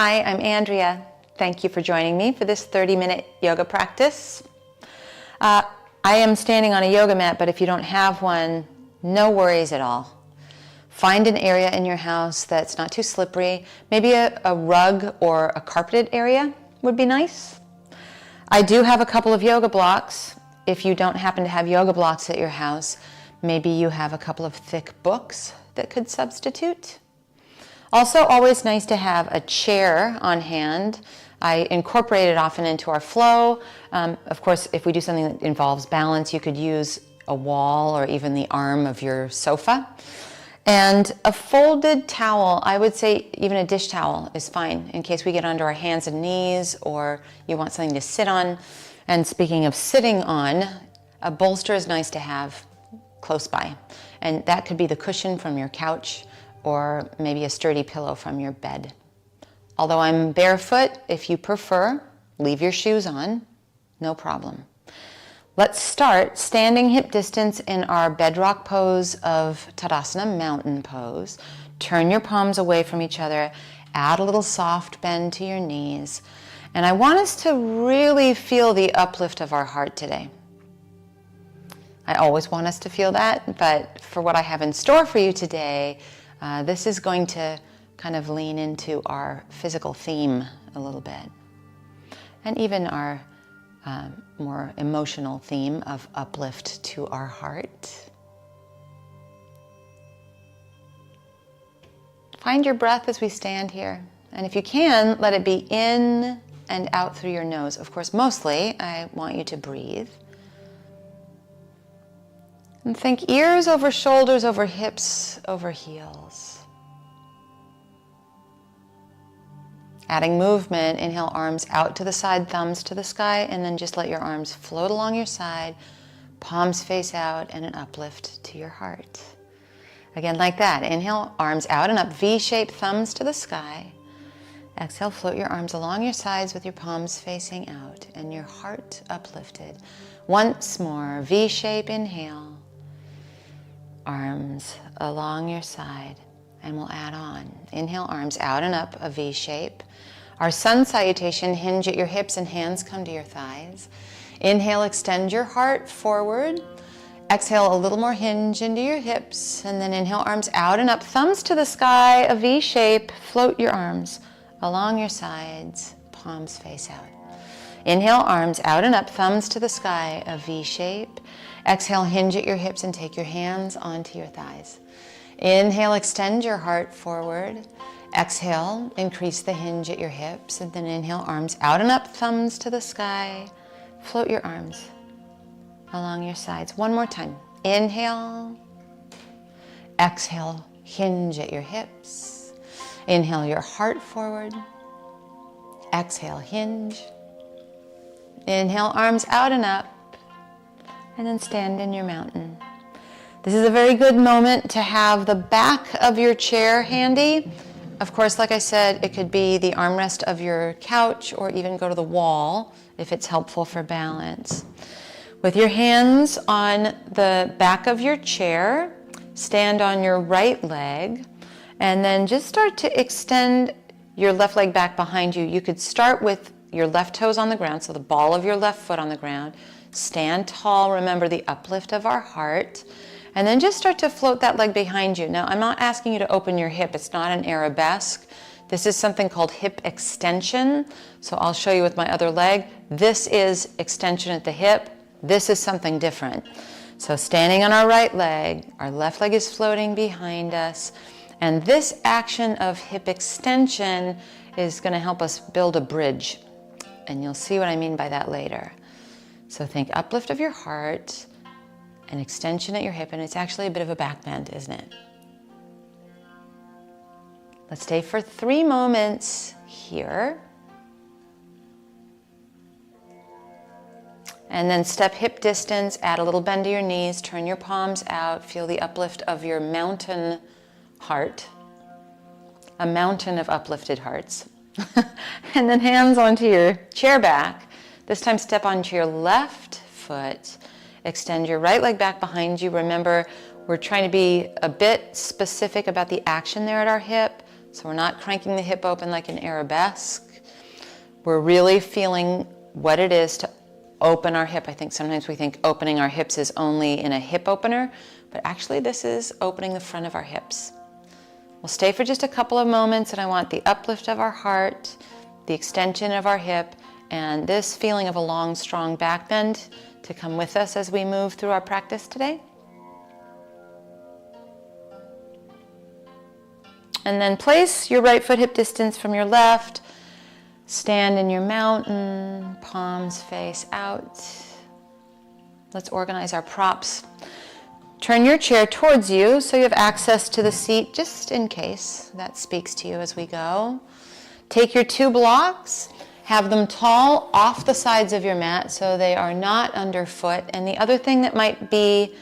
Hi, I'm Andrea. Thank you for joining me for this 30-minute yoga practice. I am standing on a yoga mat, but if you don't have one, no worries at all. Find an area in your house that's not too slippery. Maybe a rug or a carpeted area would be nice. I do have a couple of yoga blocks. If you don't happen to have yoga blocks at your house, maybe you have a couple of thick books that could substitute. Also, always nice to have a chair on hand. I incorporate it often into our flow. Of course, if we do something that involves balance, you could use a wall or even the arm of your sofa. And a folded towel, I would say even a dish towel is fine in case we get onto our hands and knees or you want something to sit on. And speaking of sitting on, a bolster is nice to have close by. And that could be the cushion from your couch or maybe a sturdy pillow from your bed. Although I'm barefoot, if you prefer, leave your shoes on, no problem. Let's start standing hip distance in our bedrock pose of Tadasana, mountain pose. Turn your palms away from each other, add a little soft bend to your knees. And I want us to really feel the uplift of our heart today. I always want us to feel that, but for what I have in store for you today, this is going to kind of lean into our physical theme a little bit, and even our more emotional theme of uplift to our heart. Find your breath as we stand here, and if you can, let it be in and out through your nose. Of course, mostly I want you to breathe. And think ears over shoulders, over hips, over heels. Adding movement, inhale, arms out to the side, thumbs to the sky, and then just let your arms float along your side, palms face out, and an uplift to your heart. Again, like that. Inhale, arms out and up, V-shape, thumbs to the sky. Exhale, float your arms along your sides with your palms facing out and your heart uplifted. Once more, V-shape, inhale. Arms along your side, and we'll add on. Inhale, arms out and up, a V shape. Our sun salutation, hinge at your hips and hands come to your thighs. Inhale, extend your heart forward. Exhale, a little more hinge into your hips, and then inhale, arms out and up, thumbs to the sky, a V shape. Float your arms along your sides, palms face out. Inhale, arms out and up, thumbs to the sky, a V shape. Exhale, hinge at your hips and take your hands onto your thighs. Inhale, extend your heart forward. Exhale, increase the hinge at your hips. And then inhale, arms out and up, thumbs to the sky. Float your arms along your sides. One more time. Inhale. Exhale, hinge at your hips. Inhale, your heart forward. Exhale, hinge. Inhale, arms out and up. And then stand in your mountain. This is a very good moment to have the back of your chair handy. Of course, like I said, it could be the armrest of your couch or even go to the wall if it's helpful for balance. With your hands on the back of your chair, stand on your right leg and then just start to extend your left leg back behind you. You could start with your left toes on the ground, so the ball of your left foot on the ground. Stand tall, remember the uplift of our heart, and then just start to float that leg behind you. Now, I'm not asking you to open your hip. It's not an arabesque. This is something called hip extension. So I'll show you with my other leg. This is extension at the hip. This is something different. So standing on our right leg, our left leg is floating behind us, and this action of hip extension is going to help us build a bridge, and you'll see what I mean by that later. So think uplift of your heart, an extension at your hip, and it's actually a bit of a back bend, isn't it? Let's stay for 3 moments here. And then step hip distance, add a little bend to your knees, turn your palms out, feel the uplift of your mountain heart, a mountain of uplifted hearts. And then hands onto your chair back. This time step onto your left foot, extend your right leg back behind you. Remember, we're trying to be a bit specific about the action there at our hip. So we're not cranking the hip open like an arabesque. We're really feeling what it is to open our hip. I think sometimes we think opening our hips is only in a hip opener, but actually this is opening the front of our hips. We'll stay for just a couple of moments, and I want the uplift of our heart, the extension of our hip, and this feeling of a long, strong back bend to come with us as we move through our practice today. And then place your right foot hip distance from your left. Stand in your mountain, palms face out. Let's organize our props. Turn your chair towards you so you have access to the seat, just in case that speaks to you as we go. Take your 2 blocks, have them tall off the sides of your mat so they are not underfoot. And the other thing that might be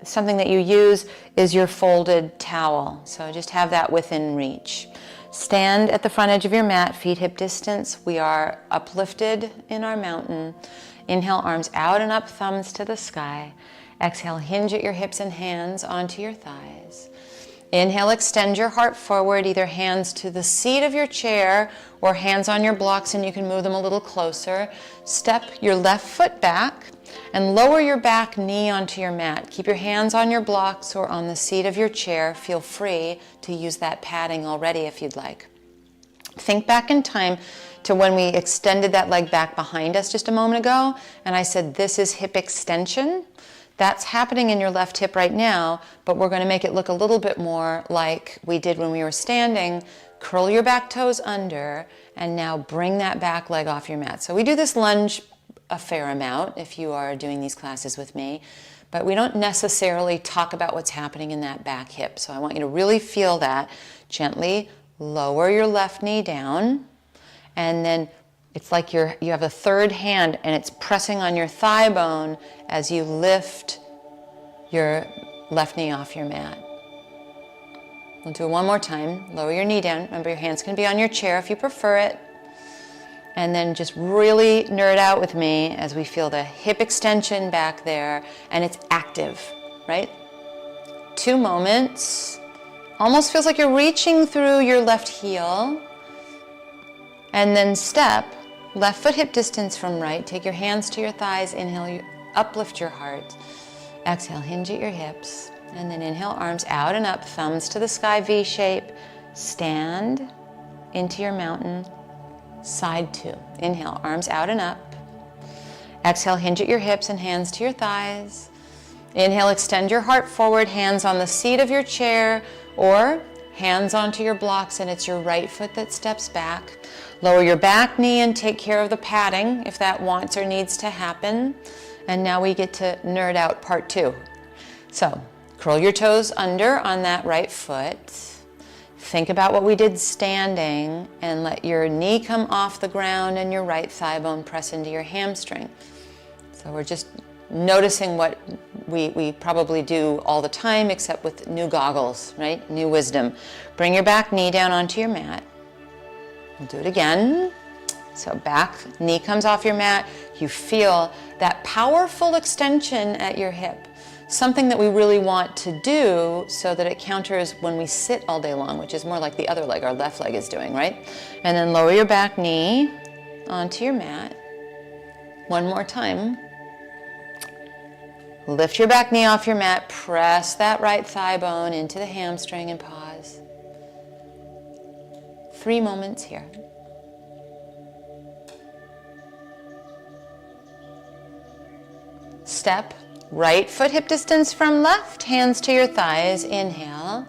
something that you use is your folded towel. So just have that within reach. Stand at the front edge of your mat, feet hip distance. We are uplifted in our mountain. Inhale, arms out and up, thumbs to the sky. Exhale, hinge at your hips and hands onto your thighs. Inhale, extend your heart forward, either hands to the seat of your chair or hands on your blocks, and you can move them a little closer. Step your left foot back and lower your back knee onto your mat. Keep your hands on your blocks or on the seat of your chair. Feel free to use that padding already if you'd like. Think back in time to when we extended that leg back behind us just a moment ago, and I said this is hip extension. That's happening in your left hip right now, but we're going to make it look a little bit more like we did when we were standing. Curl your back toes under, and now bring that back leg off your mat. So we do this lunge a fair amount if you are doing these classes with me, but we don't necessarily talk about what's happening in that back hip. So I want you to really feel that. Gently lower your left knee down, and then it's like you have a third hand and it's pressing on your thigh bone as you lift your left knee off your mat. We'll do it one more time. Lower your knee down. Remember, your hands can be on your chair if you prefer it. And then just really nerd out with me as we feel the hip extension back there, and it's active, right? 2 moments. Almost feels like you're reaching through your left heel. And then step, left foot hip distance from right. Take your hands to your thighs. Inhale, you uplift your heart. Exhale, hinge at your hips. And then inhale, arms out and up, thumbs to the sky, V shape. Stand into your mountain. Side 2. Inhale, arms out and up. Exhale, hinge at your hips and hands to your thighs. Inhale, extend your heart forward, hands on the seat of your chair or hands onto your blocks, and it's your right foot that steps back. Lower your back knee and take care of the padding if that wants or needs to happen. And now we get to nerd out part 2. So curl your toes under on that right foot. Think about what we did standing and let your knee come off the ground and your right thigh bone press into your hamstring. So we're just noticing what we probably do all the time, except with new goggles, right? New wisdom. Bring your back knee down onto your mat. We'll do it again. So back knee comes off your mat. You feel that powerful extension at your hip. Something that we really want to do so that it counters when we sit all day long, which is more like the other leg, our left leg is doing, right? And then lower your back knee onto your mat. One more time. Lift your back knee off your mat, press that right thigh bone into the hamstring and pause. 3 moments here. Step, right foot hip distance from left, hands to your thighs. Inhale,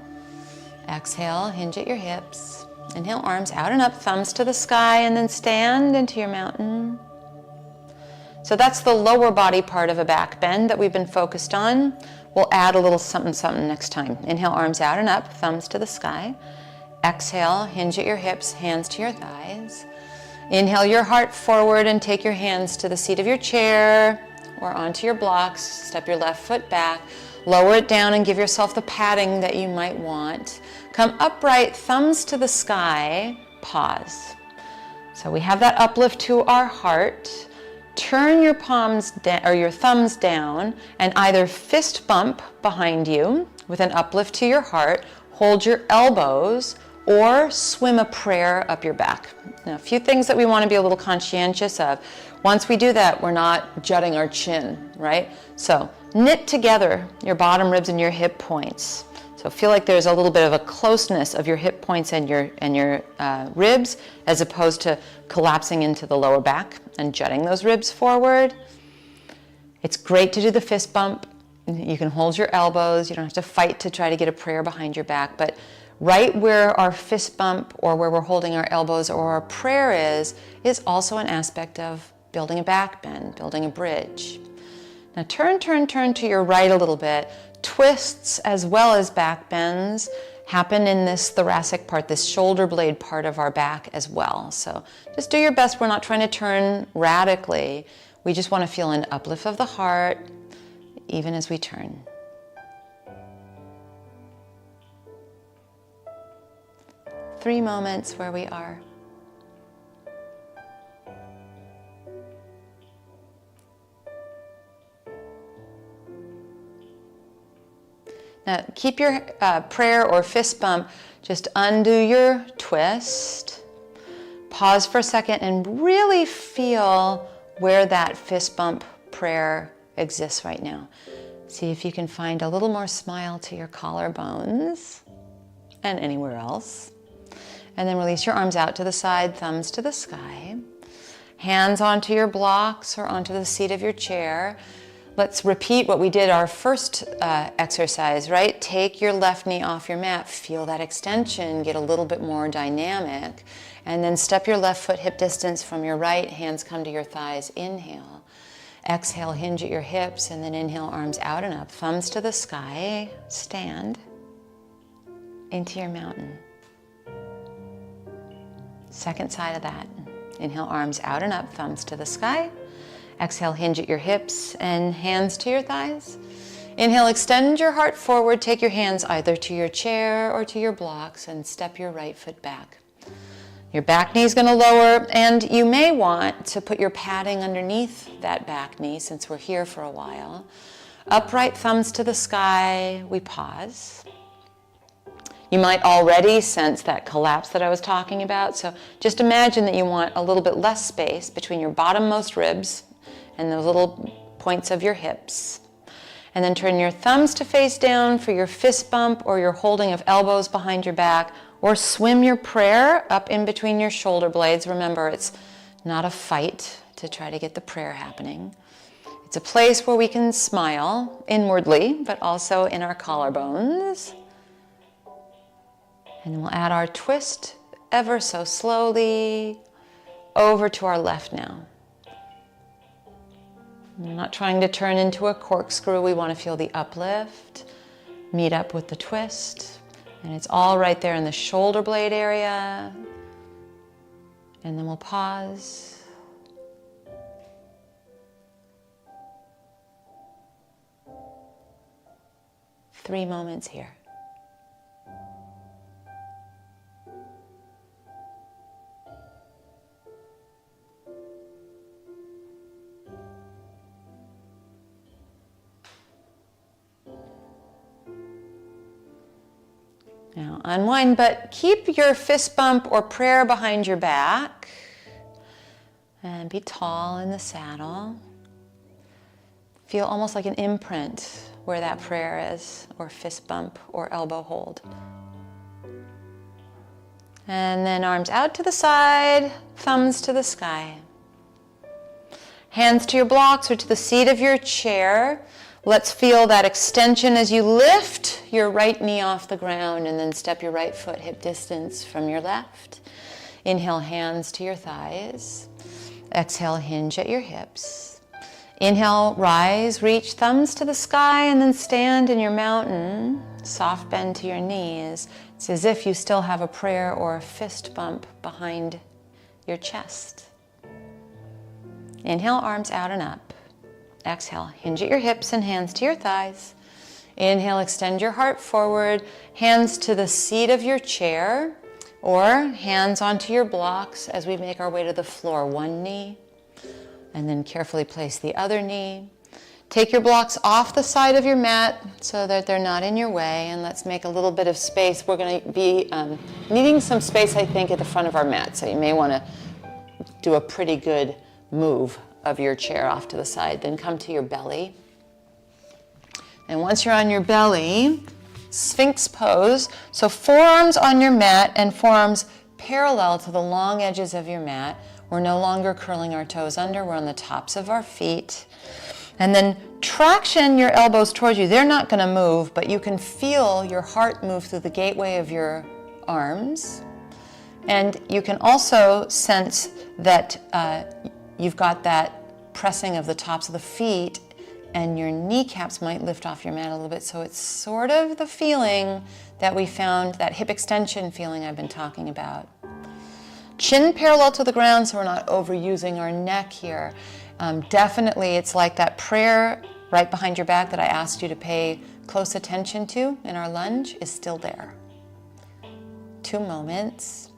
exhale, hinge at your hips. Inhale, arms out and up, thumbs to the sky, and then stand into your mountain. So that's the lower body part of a back bend that we've been focused on. We'll add a little something something next time. Inhale, arms out and up, thumbs to the sky. Exhale, hinge at your hips, hands to your thighs. Inhale your heart forward and take your hands to the seat of your chair or onto your blocks. Step your left foot back. Lower it down and give yourself the padding that you might want. Come upright, thumbs to the sky, pause. So we have that uplift to our heart. Turn your palms down, or your thumbs down, and either fist bump behind you with an uplift to your heart. Hold your elbows or swim a prayer up your back. Now, a few things that we want to be a little conscientious of. Once we do that, we're not jutting our chin, right? So knit together your bottom ribs and your hip points. So feel like there's a little bit of a closeness of your hip points and your ribs, as opposed to collapsing into the lower back and jutting those ribs forward. It's great to do the fist bump. You can hold your elbows. You don't have to fight to try to get a prayer behind your back. But right where our fist bump or where we're holding our elbows or our prayer is also an aspect of building a back bend, building a bridge. Now turn to your right a little bit. Twists as well as back bends happen in this thoracic part, this shoulder blade part of our back as well. So just do your best. We're not trying to turn radically. We just want to feel an uplift of the heart even as we turn. Three moments where we are. Now keep your prayer or fist bump, just undo your twist. Pause for a second and really feel where that fist bump prayer exists right now. See if you can find a little more smile to your collarbones and anywhere else. And then release your arms out to the side, thumbs to the sky. Hands onto your blocks or onto the seat of your chair. Let's repeat what we did our first exercise, right? Take your left knee off your mat, feel that extension, get a little bit more dynamic, and then step your left foot hip distance from your right, hands come to your thighs, inhale. Exhale, hinge at your hips, and then inhale, arms out and up, thumbs to the sky, stand into your mountain. Second side of that, inhale, arms out and up, thumbs to the sky. Exhale, hinge at your hips and hands to your thighs. Inhale, extend your heart forward. Take your hands either to your chair or to your blocks and step your right foot back. Your back knee is going to lower, and you may want to put your padding underneath that back knee since we're here for a while. Upright, thumbs to the sky, we pause. You might already sense that collapse that I was talking about, so just imagine that you want a little bit less space between your bottommost ribs and those little points of your hips. And then turn your thumbs to face down for your fist bump or your holding of elbows behind your back, or swim your prayer up in between your shoulder blades. Remember, it's not a fight to try to get the prayer happening. It's a place where we can smile inwardly, but also in our collarbones. And then we'll add our twist ever so slowly over to our left now. We're not trying to turn into a corkscrew. We want to feel the uplift, meet up with the twist. And it's all right there in the shoulder blade area. And then we'll pause. Three moments here. Now unwind, but keep your fist bump or prayer behind your back and be tall in the saddle. Feel almost like an imprint where that prayer is, or fist bump or elbow hold. And then arms out to the side, thumbs to the sky. Hands to your blocks or to the seat of your chair. Let's feel that extension as you lift your right knee off the ground and then step your right foot hip distance from your left. Inhale, hands to your thighs. Exhale, hinge at your hips. Inhale, rise, reach thumbs to the sky, and then stand in your mountain. Soft bend to your knees. It's as if you still have a prayer or a fist bump behind your chest. Inhale, arms out and up. Exhale, hinge at your hips and hands to your thighs. Inhale, extend your heart forward, hands to the seat of your chair, or hands onto your blocks as we make our way to the floor. One knee, and then carefully place the other knee. Take your blocks off the side of your mat so that they're not in your way, and let's make a little bit of space. We're going to be needing some space, I think, at the front of our mat, so you may want to do a pretty good move of your chair off to the side. Then come to your belly. And once you're on your belly, Sphinx pose. So forearms on your mat and forearms parallel to the long edges of your mat. We're no longer curling our toes under. We're on the tops of our feet. And then traction your elbows towards you. They're not going to move, but you can feel your heart move through the gateway of your arms. And you can also sense that you've got that pressing of the tops of the feet, and your kneecaps might lift off your mat a little bit. So it's sort of the feeling that we found, that hip extension feeling I've been talking about. Chin parallel to the ground, so we're not overusing our neck here. Definitely, it's like that prayer right behind your back that I asked you to pay close attention to in our lunge is still there. 2 moments.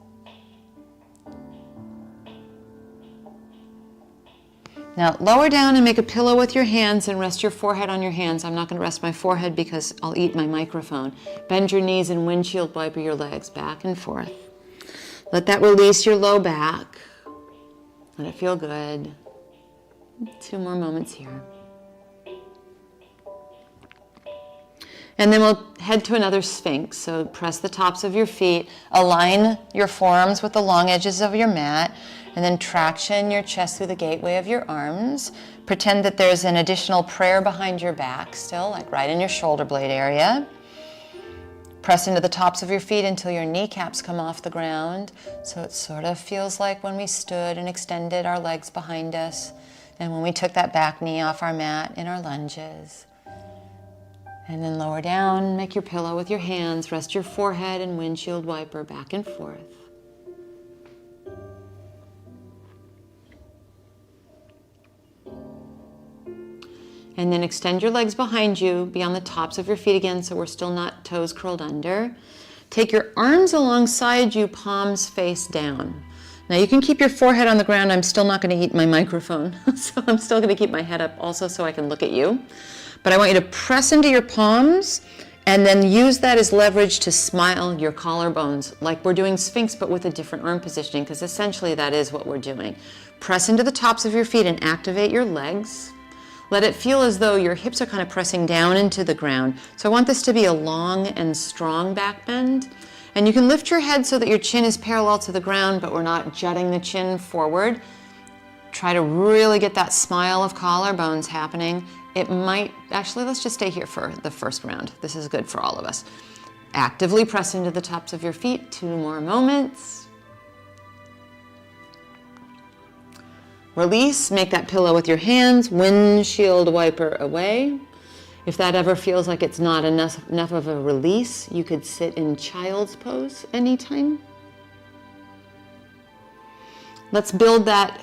Now lower down and make a pillow with your hands and rest your forehead on your hands. I'm not going to rest my forehead because I'll eat my microphone. Bend your knees and windshield wiper your legs back and forth. Let that release your low back. Let it feel good. 2 more moments here. And then we'll head to another Sphinx. So press the tops of your feet, align your forearms with the long edges of your mat, and then traction your chest through the gateway of your arms. Pretend that there's an additional prayer behind your back still, like right in your shoulder blade area. Press into the tops of your feet until your kneecaps come off the ground. So it sort of feels like when we stood and extended our legs behind us, and when we took that back knee off our mat in our lunges. And then lower down, make your pillow with your hands, rest your forehead and windshield wiper back and forth. And then extend your legs behind you, be on the tops of your feet again, so we're still not toes curled under. Take your arms alongside you, palms face down. Now you can keep your forehead on the ground. I'm still not going to eat my microphone, so I'm still going to keep my head up also so I can look at you. But I want you to press into your palms and then use that as leverage to smile your collarbones, like we're doing Sphinx but with a different arm positioning, because essentially that is what we're doing. Press into the tops of your feet and activate your legs. Let it feel as though your hips are kind of pressing down into the ground. So I want this to be a long and strong back bend. And you can lift your head so that your chin is parallel to the ground, but we're not jutting the chin forward. Try to really get that smile of collarbones happening. It might, actually, let's just stay here for the first round. This is good for all of us. Actively press into the tops of your feet. 2 more moments. Release, make that pillow with your hands, windshield wiper away. If that ever feels like it's not enough of a release, you could sit in child's pose anytime. Let's build that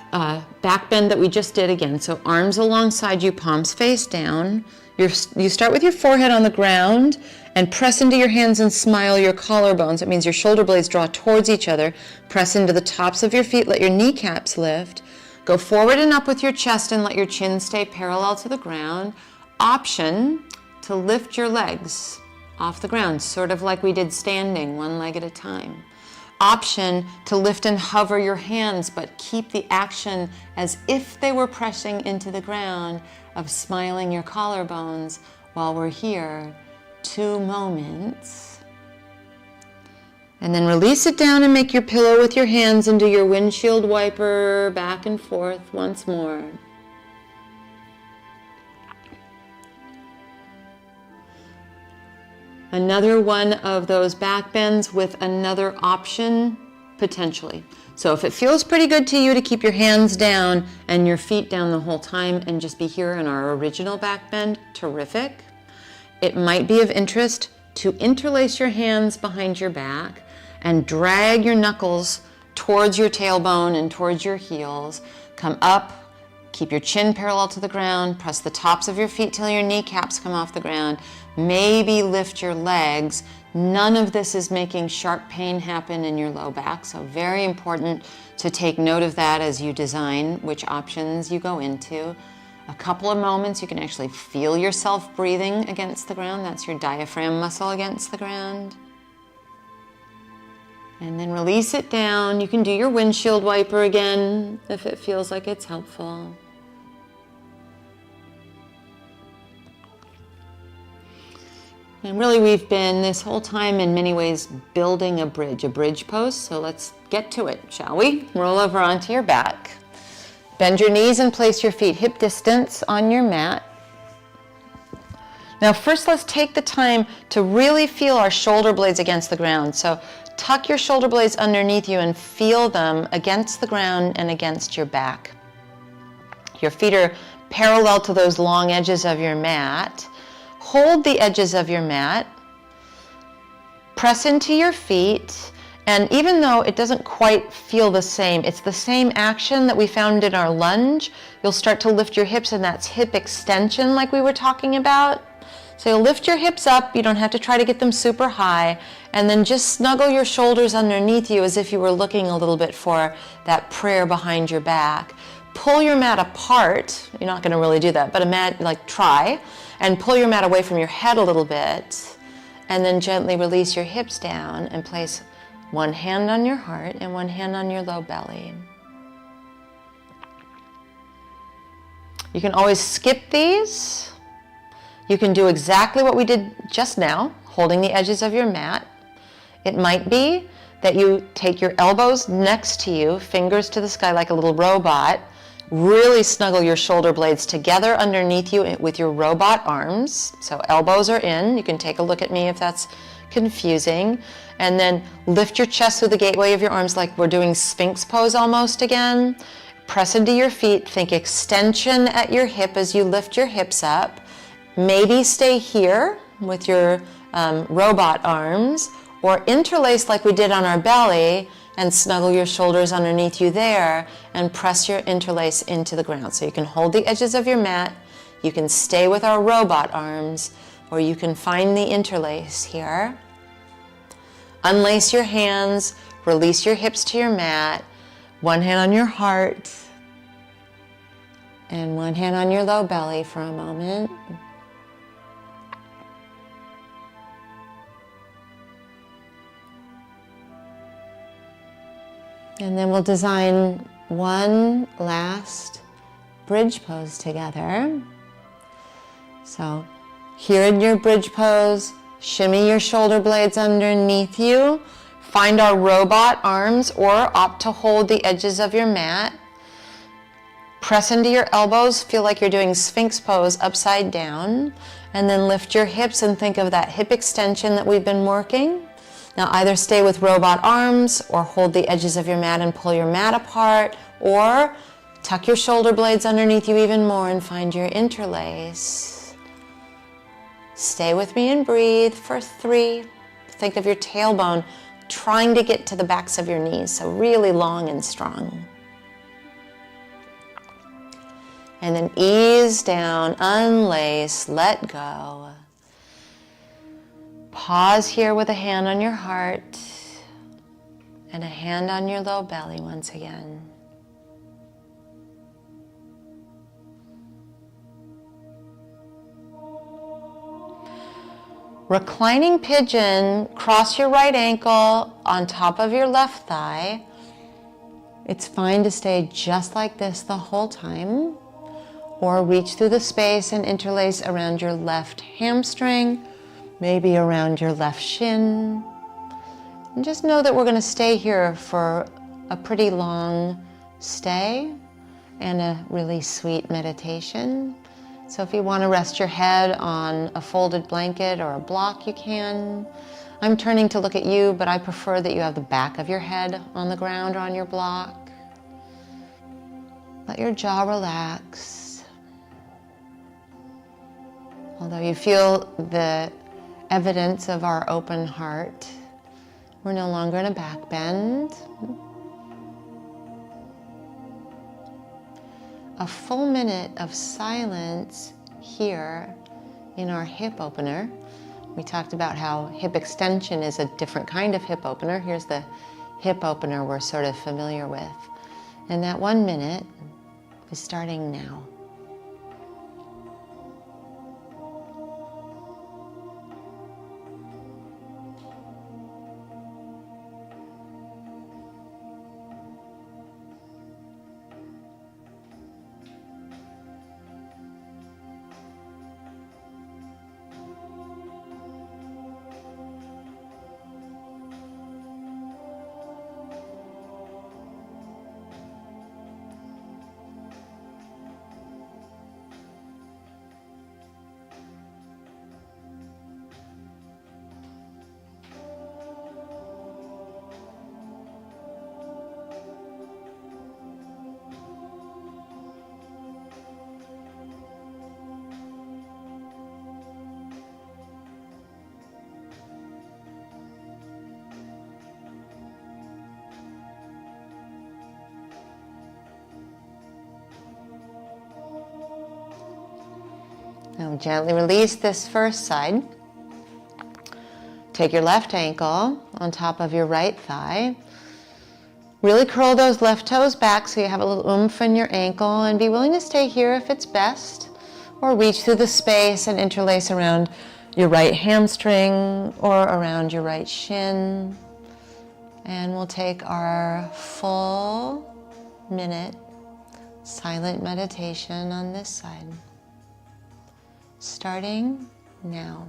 back bend that we just did again. So arms alongside you, palms face down. You start with your forehead on the ground and press into your hands and smile your collarbones. It means your shoulder blades draw towards each other. Press into the tops of your feet, let your kneecaps lift. Go forward and up with your chest and let your chin stay parallel to the ground. Option to lift your legs off the ground, sort of like we did standing, 1 leg at a time. Option to lift and hover your hands, but keep the action as if they were pressing into the ground of smiling your collarbones while we're here. 2 moments. And then release it down and make your pillow with your hands and do your windshield wiper back and forth once more. Another one of those back bends with another option, potentially. So if it feels pretty good to you to keep your hands down and your feet down the whole time and just be here in our original back bend, terrific. It might be of interest to interlace your hands behind your back and drag your knuckles towards your tailbone and towards your heels. Come up. Keep your chin parallel to the ground. Press the tops of your feet till your kneecaps come off the ground. Maybe lift your legs. None of this is making sharp pain happen in your low back, so very important to take note of that as you design which options you go into. a couple of moments. You can actually feel yourself breathing against the ground. That's your diaphragm muscle against the ground. And then release it down. You can do your windshield wiper again if it feels like it's helpful. And really we've been this whole time in many ways building a bridge pose. So let's get to it, shall we? Roll over onto your back. Bend your knees and place your feet hip distance on your mat. Now first let's take the time to really feel our shoulder blades against the ground. So tuck your shoulder blades underneath you and feel them against the ground and against your back. Your feet are parallel to those long edges of your mat. Hold the edges of your mat, press into your feet, and even though it doesn't quite feel the same, it's the same action that we found in our lunge. You'll start to lift your hips, and that's hip extension like we were talking about. So you'll lift your hips up, you don't have to try to get them super high, and then just snuggle your shoulders underneath you as if you were looking a little bit for that prayer behind your back. Pull your mat apart. You're not going to really do that, but try. And pull your mat away from your head a little bit, and then gently release your hips down and place one hand on your heart and one hand on your low belly. You can always skip these. You can do exactly what we did just now, holding the edges of your mat. It might be that you take your elbows next to you, fingers to the sky like a little robot. Really snuggle your shoulder blades together underneath you with your robot arms. So elbows are in. You can take a look at me if that's confusing. And then lift your chest through the gateway of your arms like we're doing Sphinx Pose almost again. Press into your feet. Think extension at your hip as you lift your hips up. Maybe stay here with your robot arms, or interlace like we did on our belly and snuggle your shoulders underneath you there and press your interlace into the ground. So you can hold the edges of your mat, you can stay with our robot arms, or you can find the interlace here. Unlace your hands, release your hips to your mat, one hand on your heart and one hand on your low belly for a moment. And then we'll design one last bridge pose together. So here in your bridge pose, shimmy your shoulder blades underneath you. Find our robot arms or opt to hold the edges of your mat. Press into your elbows, feel like you're doing Sphinx Pose upside down. And then lift your hips and think of that hip extension that we've been working. Now either stay with robot arms or hold the edges of your mat and pull your mat apart, or tuck your shoulder blades underneath you even more and find your interlace. Stay with me and breathe for 3. Think of your tailbone trying to get to the backs of your knees, so really long and strong. And then ease down, unlace, let go. Pause here with a hand on your heart and a hand on your low belly once again. Reclining pigeon, cross your right ankle on top of your left thigh. It's fine to stay just like this the whole time, or reach through the space and interlace around your left hamstring, maybe around your left shin. And just know that we're going to stay here for a pretty long stay and a really sweet meditation. So if you want to rest your head on a folded blanket or a block, you can. I'm turning to look at you, but I prefer that you have the back of your head on the ground or on your block. Let your jaw relax. Although you feel the evidence of our open heart, we're no longer in a back bend. A full minute of silence here in our hip opener. We talked about how hip extension is a different kind of hip opener. Here's the hip opener we're sort of familiar with. And that 1 minute is starting now. Now gently release this first side. Take your left ankle on top of your right thigh. Really curl those left toes back so you have a little oomph in your ankle, and be willing to stay here if it's best, or reach through the space and interlace around your right hamstring or around your right shin. And we'll take our full minute silent meditation on this side, starting now.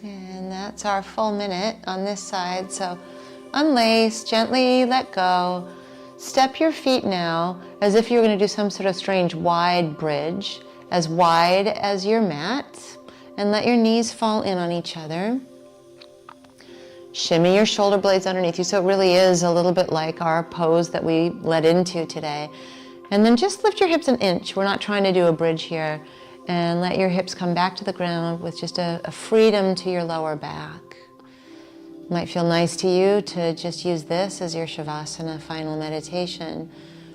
And that's our full minute on this side. So unlace, gently let go. Step your feet now as if you're going to do some sort of strange wide bridge, as wide as your mat, and let your knees fall in on each other. Shimmy your shoulder blades underneath you, so it really is a little bit like our pose that we led into today. And then just lift your hips an inch. We're not trying to do a bridge here. And let your hips come back to the ground with just a freedom to your lower back. It might feel nice to you to just use this as your Shavasana final meditation,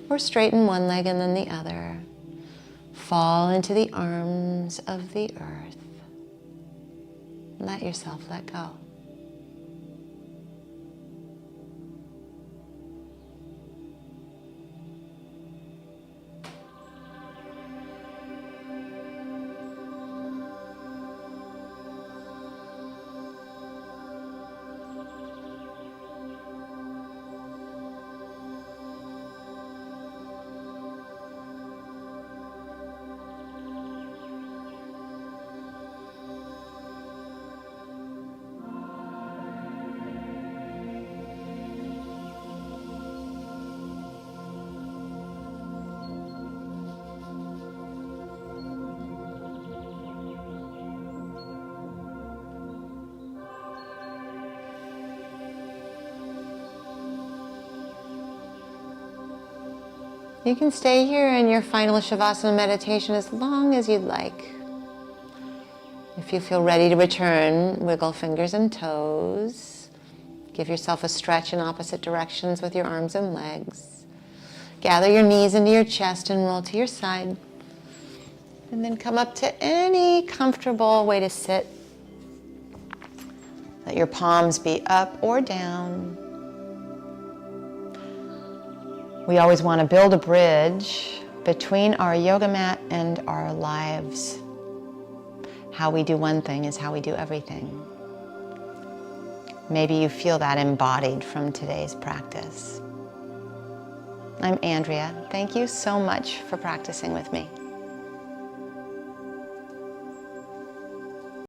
or straighten one leg and then the other. Fall into the arms of the earth. Let yourself let go. You can stay here in your final Shavasana meditation as long as you'd like. If you feel ready to return, wiggle fingers and toes. Give yourself a stretch in opposite directions with your arms and legs. Gather your knees into your chest and roll to your side. And then come up to any comfortable way to sit. Let your palms be up or down. We always want to build a bridge between our yoga mat and our lives. How we do one thing is how we do everything. Maybe you feel that embodied from today's practice. I'm Andrea. Thank you so much for practicing with me.